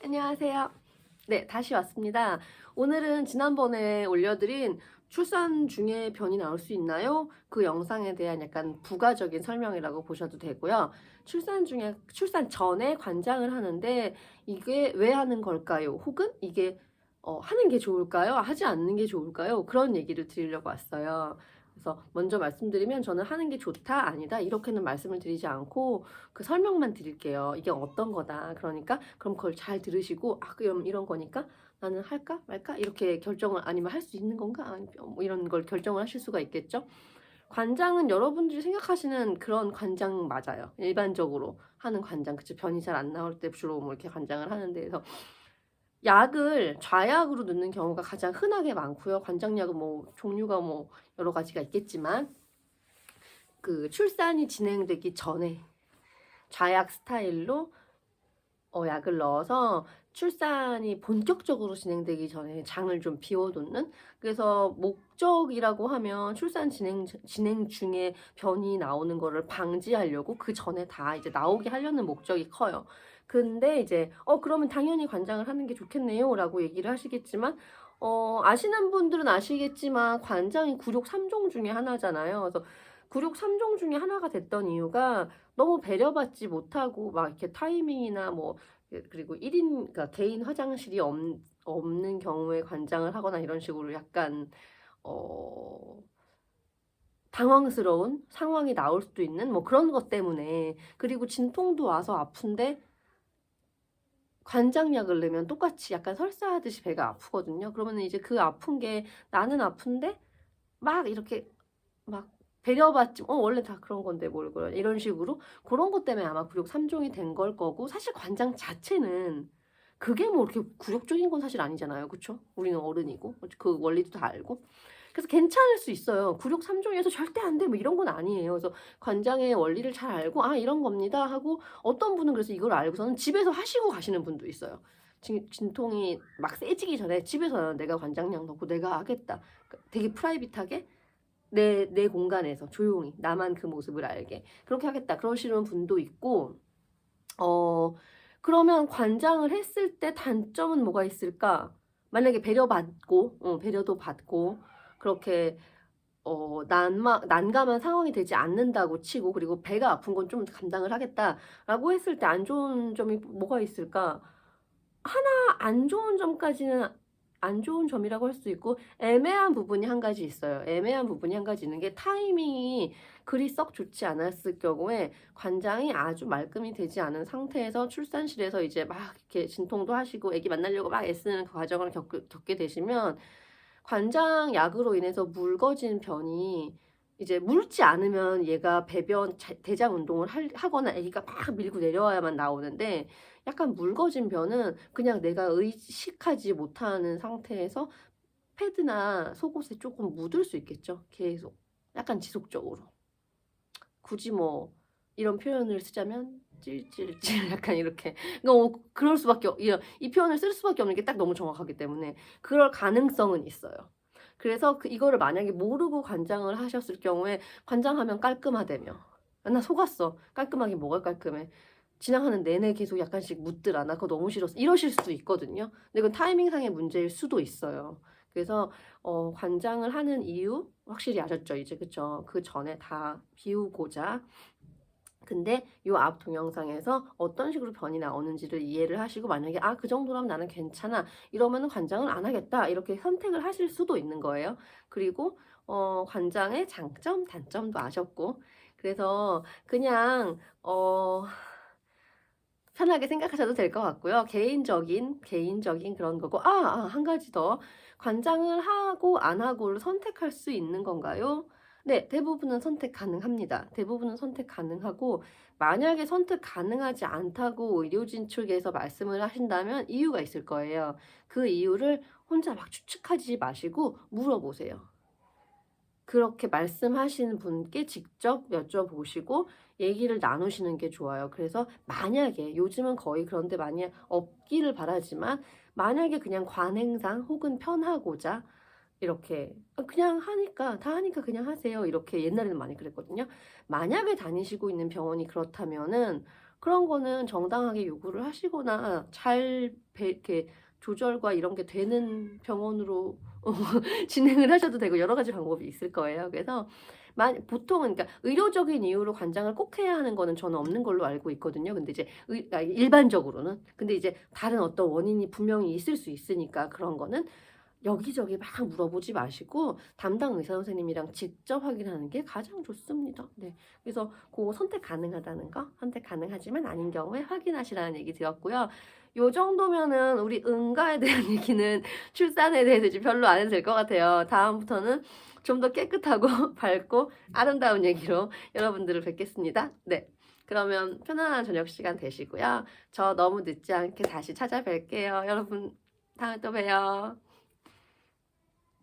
안녕하세요. 네, 다시 왔습니다. 오늘은 지난번에 올려드린 출산 중에 변이 나올 수 있나요? 그 영상에 대한 약간 부가적인 설명이라고 보셔도 되고요. 출산 전에 관장을 하는데 이게 왜 하는 걸까요? 혹은 이게 하는 게 좋을까요? 하지 않는 게 좋을까요? 그런 얘기를 드리려고 왔어요. 그래서 먼저 말씀드리면 저는 하는 게 좋다, 아니다 이렇게는 말씀을 드리지 않고 그 설명만 드릴게요. 이게 어떤 거다. 그러니까 그럼 그걸 잘 들으시고 그럼 이런 거니까 나는 할까 말까 이렇게 결정을 아니면 할 수 있는 건가 아니 뭐 이런 걸 결정을 하실 수가 있겠죠. 관장은 여러분들이 생각하시는 그런 관장 맞아요. 일반적으로 하는 관장 그쵸. 변이 잘 안 나올 때 주로 뭐 이렇게 관장을 하는데 그래서 약을 좌약으로 넣는 경우가 가장 흔하게 많고요. 관장약은 뭐 종류가 뭐 여러 가지가 있겠지만 그 출산이 진행되기 전에 좌약 스타일로 약을 넣어서 출산이 본격적으로 진행되기 전에 장을 좀 비워놓는. 그래서 목적이라고 하면 출산 진행 중에 변이 나오는 거를 방지하려고 그 전에 다 이제 나오게 하려는 목적이 커요. 근데 이제 그러면 당연히 관장을 하는 게 좋겠네요라고 얘기를 하시겠지만 아시는 분들은 아시겠지만 관장이 굴욕 3종 중에 하나잖아요. 그래서 굴욕 3종 중에 하나가 됐던 이유가 너무 배려받지 못하고 막 이렇게 타이밍이나 뭐 그리고 1인 그러니까 개인 화장실이 없는 경우에 관장을 하거나 이런 식으로 약간 어 당황스러운 상황이 나올 수도 있는 뭐 그런 것 때문에. 그리고 진통도 와서 아픈데 관장약을 넣으면 똑같이 약간 설사하듯이 배가 아프거든요. 그러면은 이제 그 아픈 게 나는 아픈데 막 이렇게 막 배려받지 원래 다 그런 건데 뭘 그래 이런 식으로 그런 것 때문에 아마 굴욕 3종이 된 걸 거고 사실 관장 자체는 그게 뭐 이렇게 굴욕적인 건 사실 아니잖아요. 그쵸? 우리는 어른이고 그 원리도 다 알고. 그래서 괜찮을 수 있어요. 굴욕 3종에서 절대 안 돼 뭐 이런 건 아니에요. 그래서 관장의 원리를 잘 알고 '아 이런 겁니다.' 하고 어떤 분은 그래서 이걸 알고서는 집에서 하시고 가시는 분도 있어요. 진통이 막 세지기 전에 집에서 '내가 관장약 넣고 내가 하겠다.' 그러니까 되게 프라이빗하게 내 공간에서 조용히 나만 그 모습을 알게 그렇게 하겠다 그러시는 분도 있고. 어 그러면 관장을 했을 때 단점은 뭐가 있을까? 만약에 배려받고 배려도 받고 그렇게 난감한 상황이 되지 않는다고 치고 그리고 배가 아픈 건 좀 감당을 하겠다라고 했을 때 안 좋은 점이 뭐가 있을까? 하나 안 좋은 점까지는 안 좋은 점이라고 할 수 있고 애매한 부분이 한 가지 있어요. 애매한 부분이 한 가지 있는 게 타이밍이 그리 썩 좋지 않았을 경우에 관장이 아주 말끔히 되지 않은 상태에서 출산실에서 이제 막 이렇게 진통도 하시고 아기 만나려고 막 애쓰는 그 과정을 겪게 되시면 관장 약으로 인해서 묽어진 변이 이제 묽지 않으면 얘가 배변 대장 운동을 하거나 아기가 막 밀고 내려와야만 나오는데 약간 묽어진 변은 그냥 내가 의식하지 못하는 상태에서 패드나 속옷에 조금 묻을 수 있겠죠. 계속 약간 지속적으로. 굳이 뭐 이런 표현을 쓰자면 찔찔찔 약간 이렇게. 그러니까 그럴 수밖에 이 표현을 쓸 수밖에 없는 게 딱 너무 정확하기 때문에 그럴 가능성은 있어요. 그래서 이거를 만약에 모르고 관장을 하셨을 경우에 관장하면 깔끔하다며. 나 속았어. 깔끔하게 뭐가 깔끔해. 지나가는 내내 계속 약간씩 묻더라. 나 그거 너무 싫었어. 이러실 수도 있거든요. 근데 그건 타이밍상의 문제일 수도 있어요. 그래서 관장을 하는 이유 확실히 아셨죠 이제 그쵸? 그전에 다 비우고자. 근데 요 앞 동영상에서 어떤 식으로 변이 나오는지를 이해를 하시고 만약에 '아 그 정도라면 나는 괜찮아.' 이러면은 '관장을 안 하겠다.' 이렇게 선택을 하실 수도 있는 거예요. 그리고 관장의 장점, 단점도 아셨고 그래서 그냥 편하게 생각하셔도 될 것 같고요. 개인적인 그런 거고 한 가지 더. 관장을 하고 안 하고를 선택할 수 있는 건가요? 네. 대부분은 선택 가능합니다. 대부분은 선택 가능하고 만약에 선택 가능하지 않다고 의료진 측에서 말씀을 하신다면 이유가 있을 거예요. 그 이유를 혼자 막 추측하지 마시고 물어보세요. 그렇게 말씀하시는 분께 직접 여쭤보시고 얘기를 나누시는 게 좋아요. 그래서 만약에 요즘은 거의 그런데 많이 없기를 바라지만 만약에 그냥 관행상 혹은 편하고자 이렇게 그냥 하니까 다 하니까 그냥 하세요." 이렇게 옛날에는 많이 그랬거든요. 만약에 다니시고 있는 병원이 그렇다면은 그런 거는 정당하게 요구를 하시거나 잘 이렇게 조절과 이런 게 되는 병원으로 진행을 하셔도 되고 여러 가지 방법이 있을 거예요. 그래서 보통은 그러니까 의료적인 이유로 관장을 꼭 해야 하는 거는 저는 없는 걸로 알고 있거든요. 근데 이제 일반적으로는. 근데 이제 다른 어떤 원인이 분명히 있을 수 있으니까 그런 거는 여기저기 막 물어보지 마시고 담당 의사 선생님이랑 직접 확인하는 게 가장 좋습니다. 네. 그래서 그거 선택 가능하다는 거, 선택 가능하지만 아닌 경우에 확인하시라는 얘기 드렸고요. 요 정도면은 우리 응가에 대한 얘기는 출산에 대해서 이제 별로 안 해도 될 것 같아요. 다음부터는 좀 더 깨끗하고 밝고 아름다운 얘기로 여러분들을 뵙겠습니다. 네. 그러면 편안한 저녁 시간 되시고요. 저 너무 늦지 않게 다시 찾아뵐게요. 여러분, 다음에 또 봬요.